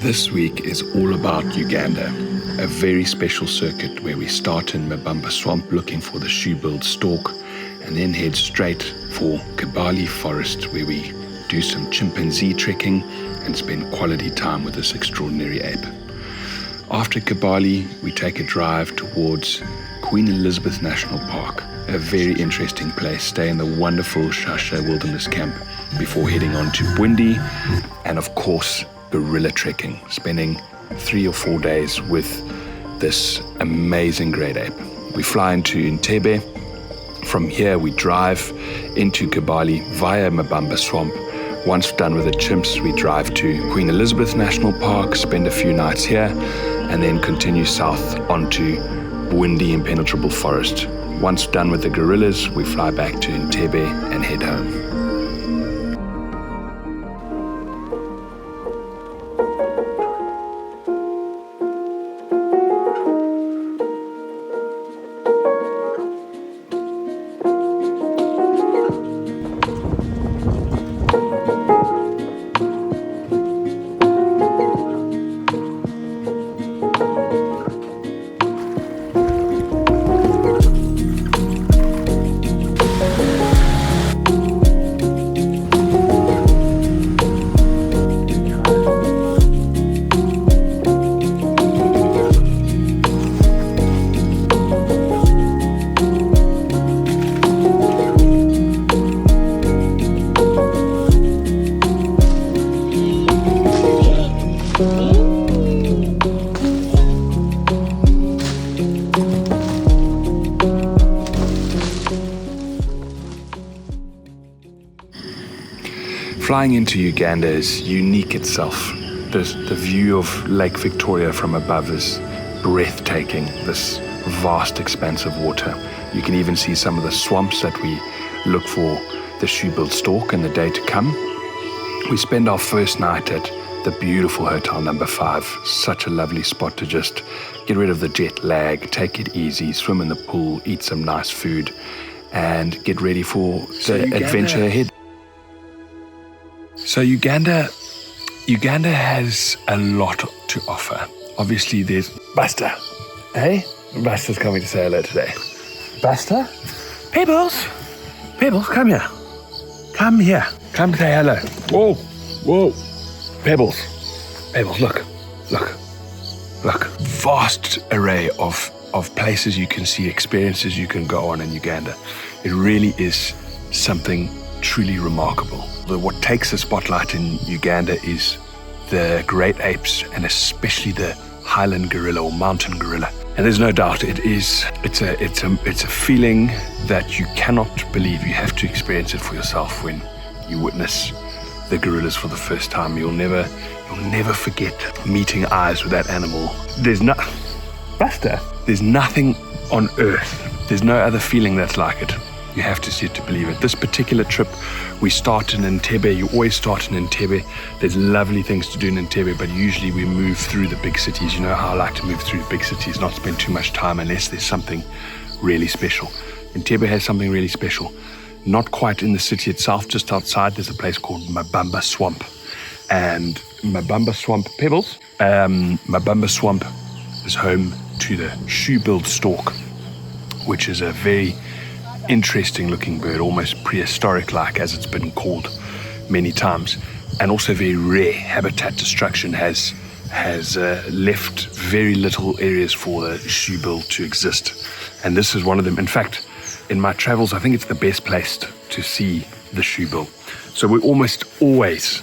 This week is all about Uganda, a very special circuit where we start in Mabamba Swamp looking for the shoe-billed stork and then head straight for Kibale Forest where we do some chimpanzee trekking and spend quality time with this extraordinary ape. After Kibale, we take a drive towards Queen Elizabeth National Park, a very interesting place, stay in the wonderful Shasha Wilderness Camp before heading on to Bwindi and of course gorilla trekking, spending 3 or 4 days with this amazing great ape. We fly into Entebbe. From here we drive into Kibale via Mabamba Swamp. Once done with the chimps, we drive to Queen Elizabeth National Park, spend a few nights here, and then continue south onto Bwindi Impenetrable Forest. Once done with the gorillas, we fly back to Entebbe and head home. Flying into Uganda is unique itself. The view of Lake Victoria from above is breathtaking, this vast expanse of water. You can even see some of the swamps that we look for the shoe-billed stork in the day to come. We spend our first night at the beautiful Hotel Number 5. Such a lovely spot to just get rid of the jet lag, take it easy, swim in the pool, eat some nice food, and get ready for the adventure ahead. So Uganda has a lot to offer. Obviously there's Buster. Hey? Buster's coming to say hello today. Buster? Pebbles, come here. Come here. Come say hello. Whoa. Pebbles, look. Vast array of places you can see, experiences you can go on in Uganda. It really is something truly remarkable. What takes the spotlight in Uganda is the great apes and especially the highland gorilla or mountain gorilla. And there's no doubt it's a feeling that you cannot believe. You have to experience it for yourself when you witness the gorillas for the first time. You'll never forget meeting eyes with that animal. There's nothing on earth. There's no other feeling that's like it. You have to see it to believe it. This particular trip, we start in Entebbe. You always start in Entebbe. There's lovely things to do in Entebbe, but usually we move through the big cities. You know how I like to move through the big cities, not spend too much time unless there's something really special. Entebbe has something really special. Not quite in the city itself, just outside, there's a place called Mabamba Swamp. And Mabamba Swamp, Pebbles? Mabamba Swamp is home to the shoe-billed stork, which is a very interesting looking bird, almost prehistoric-like as it's been called many times, and also very rare. Habitat destruction has left very little areas for the shoe-bill to exist, and this is one of them. In fact, in my travels, I think it's the best place to see the shoe-bill. So we almost always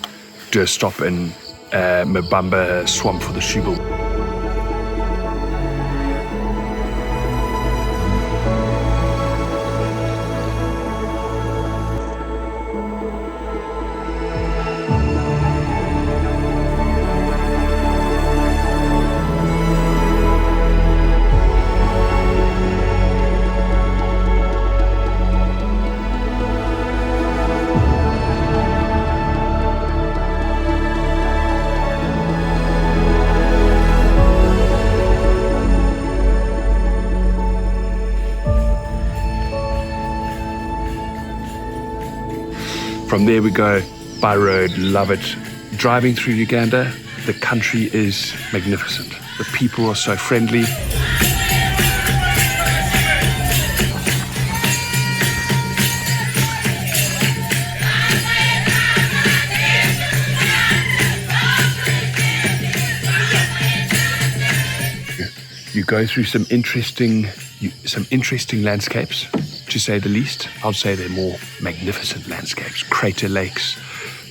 do a stop in Mabamba Swamp for the shoe-bill. From there we go by road, love it. Driving through Uganda, the country is magnificent. The people are so friendly. You go through some interesting landscapes, to say the least. I'd say they're more magnificent landscapes. Crater lakes,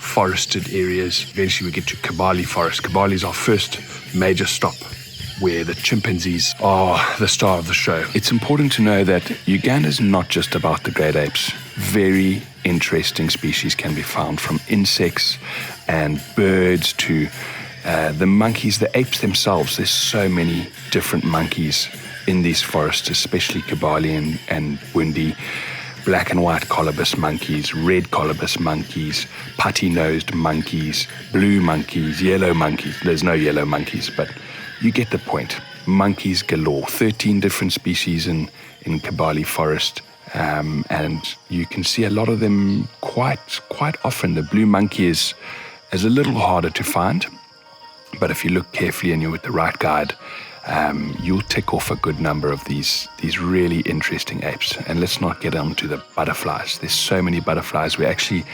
forested areas. Eventually we get to Kibale Forest. Kibale is our first major stop, where the chimpanzees are the star of the show. It's important to know that Uganda is not just about the great apes. Very interesting species can be found, from insects and birds to the monkeys, the apes themselves. There's so many different monkeys in these forests, especially Kibale and Bwindi. Black and white colobus monkeys, red colobus monkeys, putty-nosed monkeys, blue monkeys, yellow monkeys. There's no yellow monkeys, but you get the point. Monkeys galore, 13 different species in Kibale Forest. And you can see a lot of them quite often. The blue monkey is a little harder to find, but if you look carefully and you're with the right guide, you'll tick off a good number of these really interesting apes. And let's not get on to the butterflies. There's so many butterflies. We actually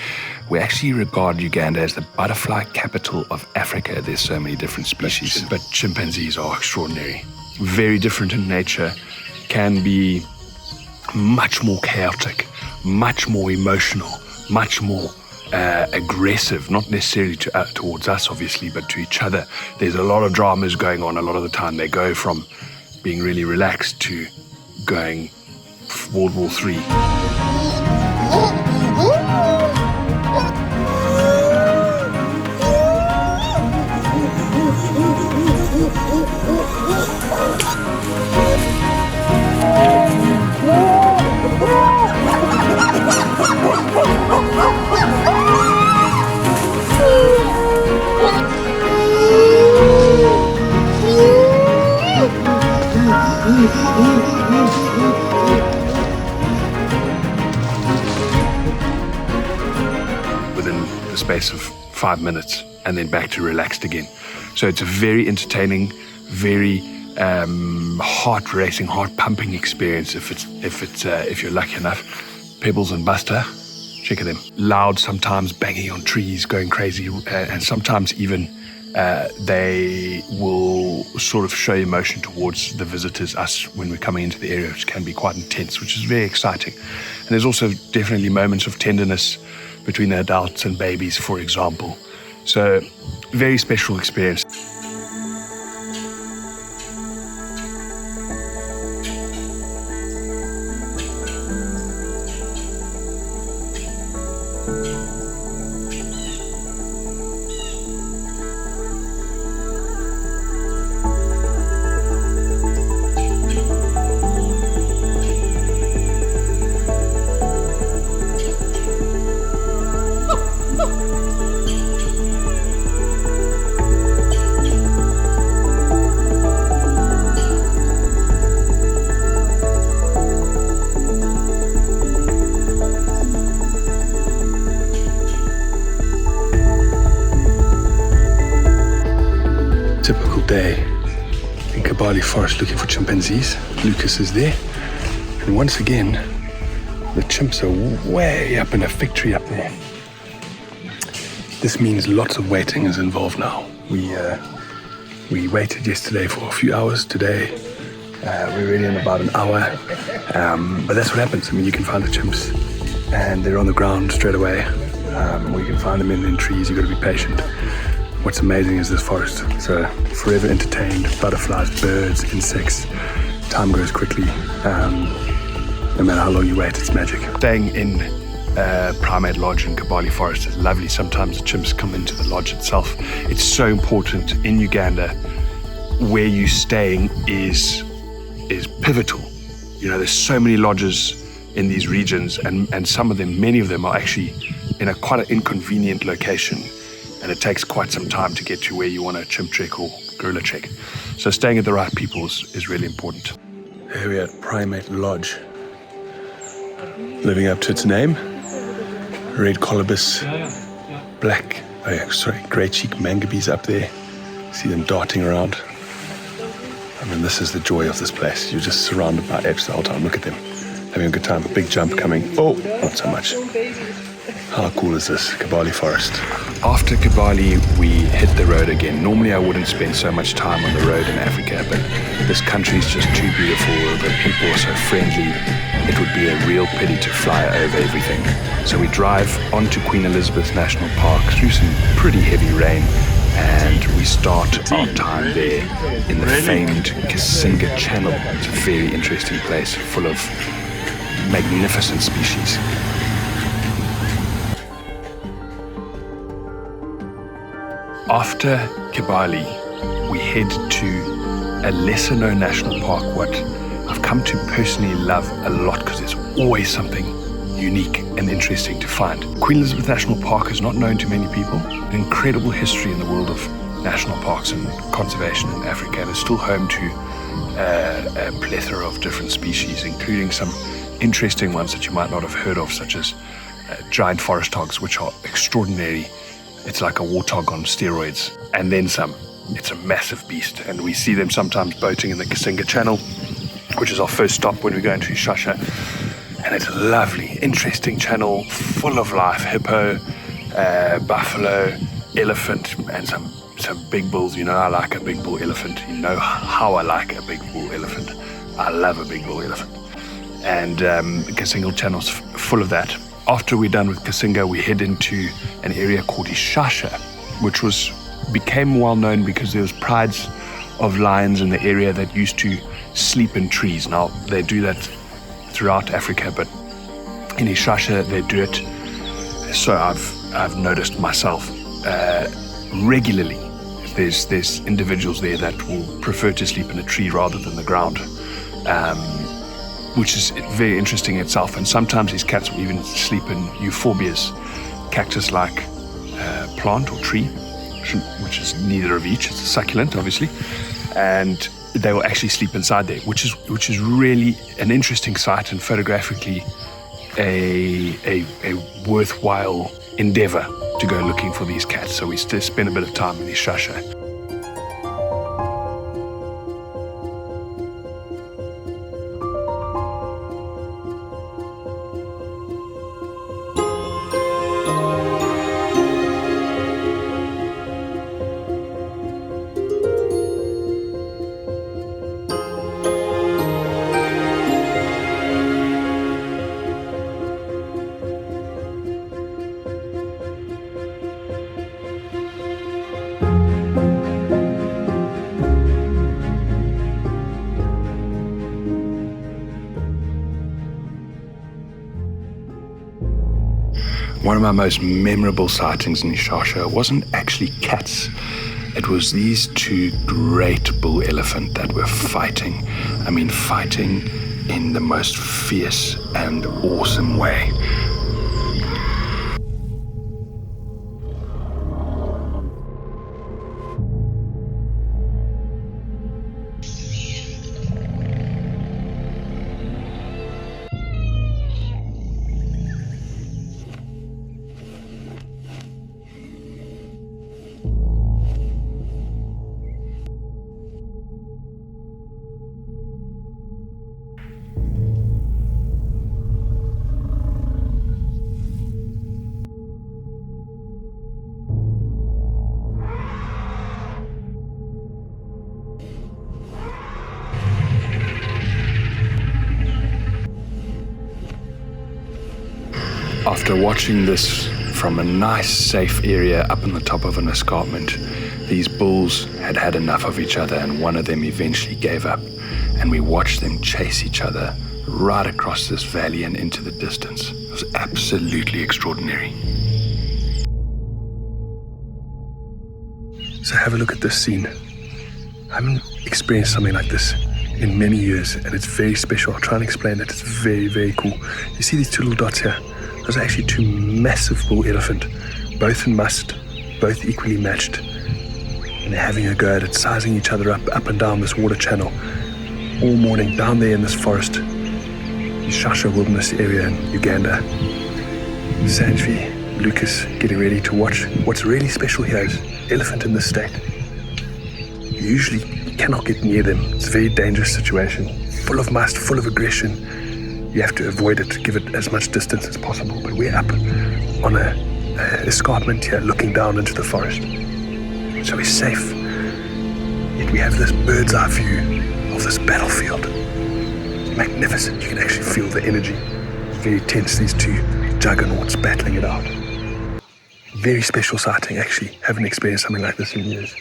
regard Uganda as the butterfly capital of Africa. There's so many different species. But chimpanzees are extraordinary. Very different in nature, can be much more chaotic, much more emotional, much more aggressive, not necessarily towards us, obviously, but to each other. There's a lot of dramas going on a lot of the time. They go from being really relaxed to going World War III. Within the space of 5 minutes, and then back to relaxed again. So it's a very entertaining, very heart-racing, heart-pumping experience if you're lucky enough. Pebbles and Buster, check at them. Loud, sometimes banging on trees, going crazy, and sometimes even they will sort of show emotion towards the visitors, us, when we're coming into the area, which can be quite intense, which is very exciting. And there's also definitely moments of tenderness between the adults and babies, for example. So, very special experience. Typical day in Kibale Forest looking for chimpanzees. Lucas is there, and once again the chimps are way up in a fig tree up there. This means lots of waiting is involved now. We waited yesterday for a few hours. Today we're ready in about an hour, but that's what happens. I mean, you can find the chimps and they're on the ground straight away, or you can find them in trees. You've got to be patient. What's amazing is this forest. So forever entertained, butterflies, birds, insects. Time goes quickly. No matter how long you wait, it's magic. Staying in Primate Lodge in Kibale Forest is lovely. Sometimes the chimps come into the lodge itself. It's so important in Uganda. Where you're staying is pivotal. You know, there's so many lodges in these regions, and some of them, many of them, are actually in a quite an inconvenient location. And it takes quite some time to get to where you want a chimp trek or gorilla trek. So staying at the right people's is really important. Here we are at Primate Lodge. Living up to its name. Red colobus, grey cheek mangabees up there. See them darting around. I mean, this is the joy of this place. You're just surrounded by apes the whole time. Look at them, having a good time. Big jump coming. Oh, not so much. How cool is this? Kibale Forest. After Kibale, we hit the road again. Normally I wouldn't spend so much time on the road in Africa, but this country is just too beautiful. The people are so friendly. It would be a real pity to fly over everything. So we drive onto Queen Elizabeth National Park through some pretty heavy rain, and we start our time there in the famed Kibale Channel. It's a very interesting place full of magnificent species. After Kibale, we head to a lesser-known national park, what I've come to personally love a lot because there's always something unique and interesting to find. Queen Elizabeth National Park is not known to many people. An incredible history in the world of national parks and conservation in Africa, and it's still home to a plethora of different species, including some interesting ones that you might not have heard of, such as giant forest hogs, which are extraordinary. It's like a warthog on steroids, and then some. It's a massive beast, and we see them sometimes boating in the Kibale Channel, which is our first stop when we go into Ishasha. And it's a lovely, interesting channel, full of life. Hippo, buffalo, elephant, and some big bulls. You know I like a big bull elephant. You know how I like a big bull elephant. I love a big bull elephant. And the Kibale Channel's full of that. After we're done with Kibale, we head into an area called Ishasha, which became well known because there was prides of lions in the area that used to sleep in trees. Now, they do that throughout Africa, but in Ishasha they do it. So I've noticed myself regularly. There's individuals there that will prefer to sleep in a tree rather than the ground, which is very interesting itself. And sometimes these cats will even sleep in euphorbias, cactus-like plant or tree, which is neither of each. It's a succulent, obviously, and they will actually sleep inside there, which is really an interesting sight, and photographically a worthwhile endeavor to go looking for these cats. So we still spend a bit of time in Ishasha. One of my most memorable sightings in Ishasha wasn't actually cats. It was these two great bull elephant that were fighting. I mean, fighting in the most fierce and awesome way. After watching this from a nice, safe area up on the top of an escarpment, these bulls had had enough of each other, and one of them eventually gave up, and we watched them chase each other right across this valley and into the distance. It was absolutely extraordinary. So have a look at this scene. I haven't experienced something like this in many years, and it's very special. I'll try and explain that. It's very, very cool. You see these two little dots here? Those are actually two massive bull elephant, both in must, both equally matched. And they're having a go at it, sizing each other up and down this water channel all morning down there in this forest, Ishasha wilderness area in Uganda. Sanjvi, Lucas getting ready to watch. What's really special here is elephant in this state. You usually cannot get near them. It's a very dangerous situation, full of must, full of aggression. You have to avoid it, give it as much distance as possible. But we're up on a escarpment here, looking down into the forest. So we're safe. Yet we have this bird's eye view of this battlefield. It's magnificent. You can actually feel the energy. It's very tense, these two juggernauts battling it out. Very special sighting, actually. Haven't experienced something like this in years.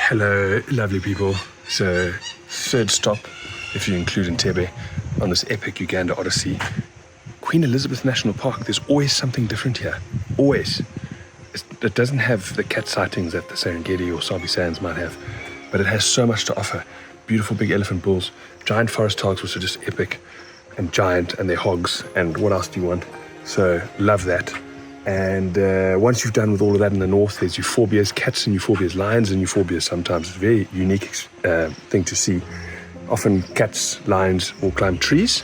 Hello, lovely people. So, third stop, if you include Entebbe, on this epic Uganda odyssey. Queen Elizabeth National Park. There's always something different here. Always. It doesn't have the cat sightings that the Serengeti or Sabi Sands might have, but it has so much to offer. Beautiful big elephant bulls, giant forest hogs, which are just epic, and giant, and they're hogs, and what else do you want? So, love that. And once you've done with all of that in the north, there's euphorbias, cats and euphorbias, lions and euphorbias sometimes. It's a very unique thing to see. Often cats, lions will climb trees,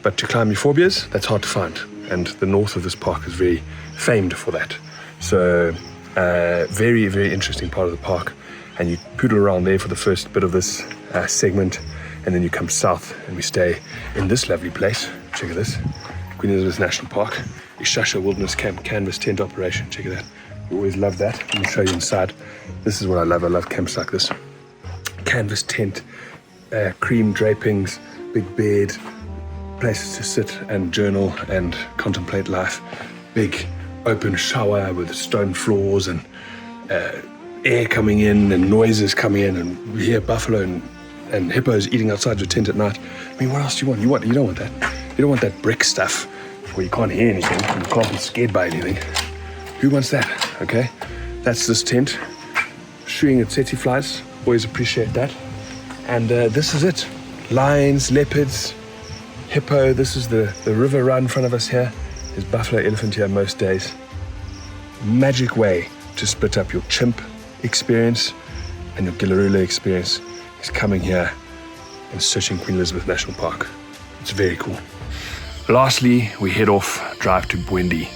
but to climb euphorbias, that's hard to find. And the north of this park is very famed for that. So very, very interesting part of the park. And you poodle around there for the first bit of this segment, and then you come south and we stay in this lovely place. Check out this, Queen Elizabeth National Park, Ishasha Wilderness Camp canvas tent operation. Check it out. We always love that. Let me show you inside. This is what I love. I love camps like this. Canvas tent, cream drapings, big bed, places to sit and journal and contemplate life. Big open shower with stone floors and air coming in and noises coming in, and we hear buffalo and hippos eating outside your tent at night. I mean, what else do you want? You don't want that. You don't want that brick stuff where you can't hear anything, you can't be scared by anything. Who wants that? Okay, that's this tent. Shooing at tsetse flies, always appreciate that. And this is it. Lions, leopards, hippo. This is the river right in front of us here. There's buffalo, elephant here most days. Magic way to split up your chimp experience and your Gilarula experience is coming here and searching Queen Elizabeth National Park. It's very cool. Lastly, we head off, drive to Bwindi.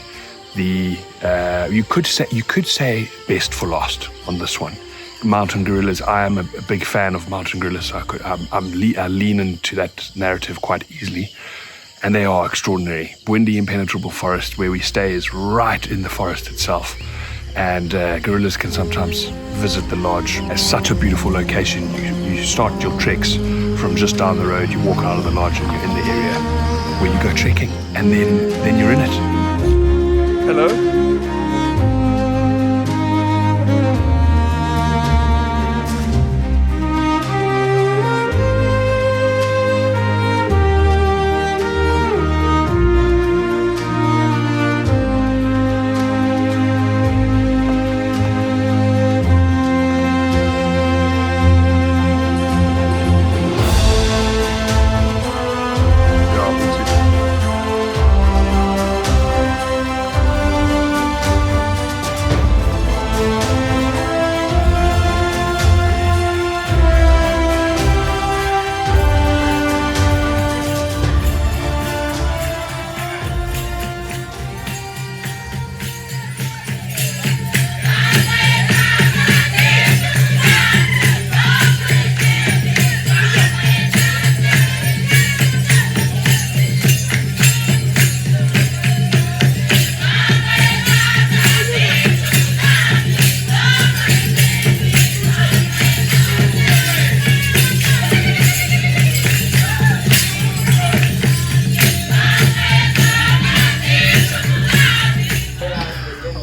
You could say best for last on this one. Mountain gorillas. I am a big fan of mountain gorillas, so I lean into that narrative quite easily. And they are extraordinary. Bwindi Impenetrable Forest, where we stay, is right in the forest itself. And gorillas can sometimes visit the lodge. It's such a beautiful location. You start your treks from just down the road, you walk out of the lodge and you're in the area where you go trekking, and then you're in it. Hello?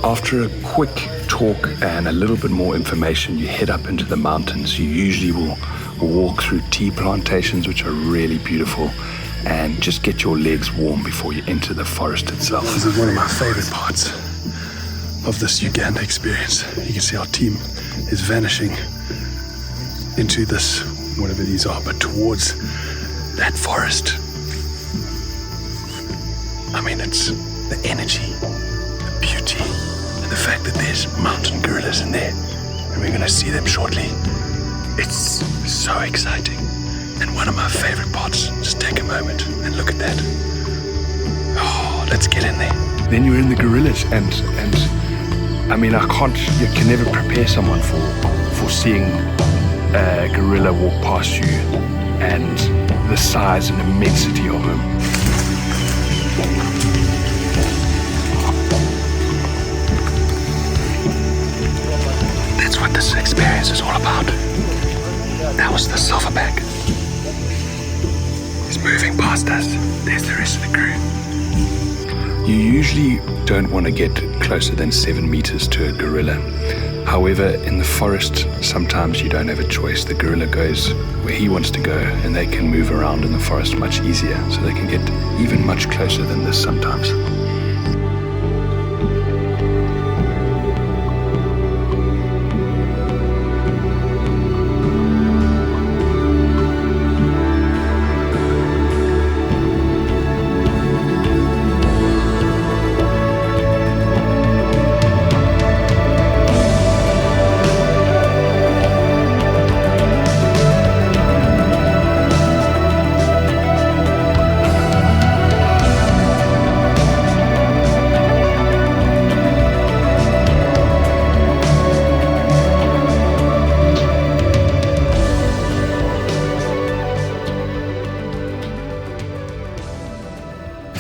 After a quick talk and a little bit more information, you head up into the mountains. You usually will walk through tea plantations, which are really beautiful, and just get your legs warm before you enter the forest itself. This is one of my favorite parts of this Uganda experience. You can see our team is vanishing into this, whatever these are, but towards that forest. I mean, it's the energy, the beauty, and the fact that there's mountain gorillas in there, and we're going to see them shortly. It's so exciting. And one of my favorite parts, just take a moment and look at that. Oh, let's get in there. Then you're in the gorillas, and I mean, you can never prepare someone for for seeing a gorilla walk past you and the size and immensity of him. That's what this experience is all about. That was the silverback. He's moving past us. There's the rest of the crew. You usually don't want to get closer than 7 meters to a gorilla. However, in the forest, sometimes you don't have a choice. The gorilla goes where he wants to go, and they can move around in the forest much easier, so they can get even much closer than this sometimes.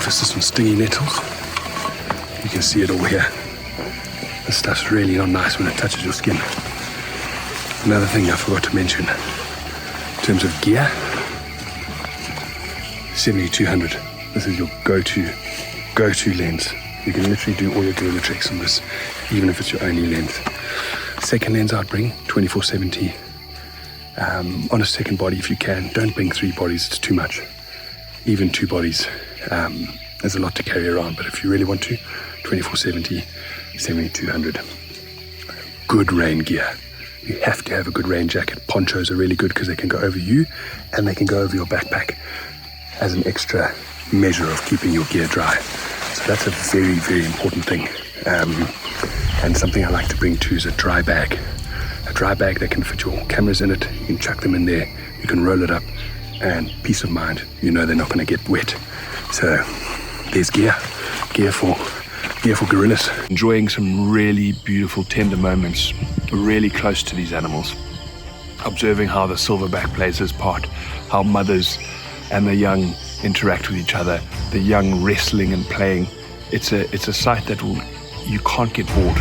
This is some stingy nettles. You can see it all here. This stuff's really not nice when it touches your skin. Another thing I forgot to mention, in terms of gear, 7200. This is your go-to lens. You can literally do all your gorilla tricks on this, even if it's your only lens. Second lens I'd bring, 2470. On a second body if you can. Don't bring 3 bodies, it's too much. Even 2 bodies. There's a lot to carry around, but if you really want to, 2470, 7200. Good rain gear. You have to have a good rain jacket. Ponchos are really good because they can go over you and they can go over your backpack as an extra measure of keeping your gear dry. So that's a very, very important thing. And something I like to bring too is a dry bag. A dry bag that can fit your cameras in it. You can chuck them in there. You can roll it up, and peace of mind. You know they're not going to get wet. So there's gear for gorillas. Enjoying some really beautiful, tender moments, really close to these animals. Observing how the silverback plays his part, how mothers and the young interact with each other, the young wrestling and playing. It's a sight that you can't get bored.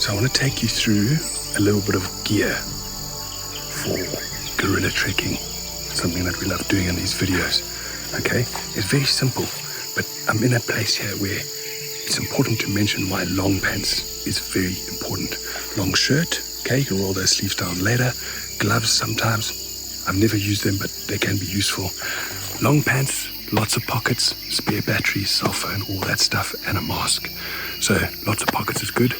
So I want to take you through a little bit of gear for gorilla trekking, something that we love doing in these videos. Okay, it's very simple, but I'm in a place here where it's important to mention why long pants is very important. Long shirt, okay, you can roll those sleeves down later. Gloves sometimes, I've never used them, but they can be useful. Long pants, lots of pockets, spare batteries, cell phone, all that stuff, and a mask. So lots of pockets is good.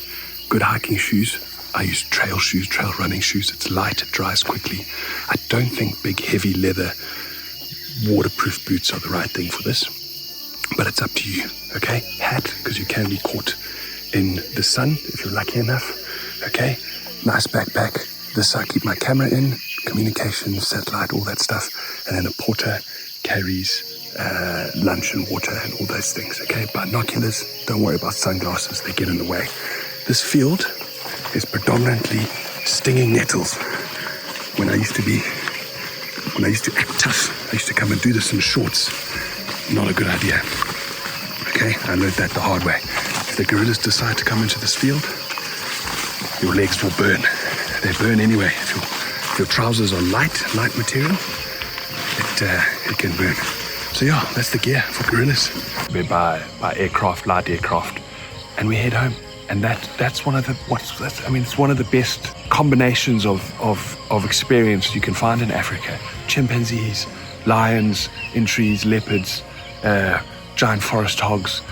Good hiking shoes. I use trail shoes, trail running shoes. It's light, it dries quickly. I don't think big, heavy leather, waterproof boots are the right thing for this, but it's up to you, okay? Hat, because you can be caught in the sun if you're lucky enough. okay? Nice backpack. This I keep my camera in, communication, satellite, all that stuff. And then a porter carries lunch and water and all those things, okay? Binoculars, don't worry about sunglasses, they get in the way. This field is predominantly stinging nettles. When I used to act tough, I used to come and do this in shorts. Not a good idea. Okay, I learned that the hard way. If the gorillas decide to come into this field, your legs will burn. They burn anyway. If your trousers are light material, it can burn. So yeah, that's the gear for gorillas. We buy aircraft, light aircraft, and we head home. And that's one of the it's one of the best combinations of experience you can find in Africa. Chimpanzees, lions in trees, leopards, giant forest hogs.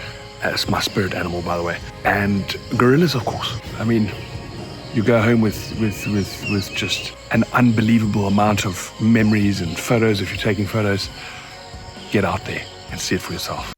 That's my spirit animal, by the way. And gorillas, of course. I mean, you go home with just an unbelievable amount of memories and photos if you're taking photos. Get out there and see it for yourself.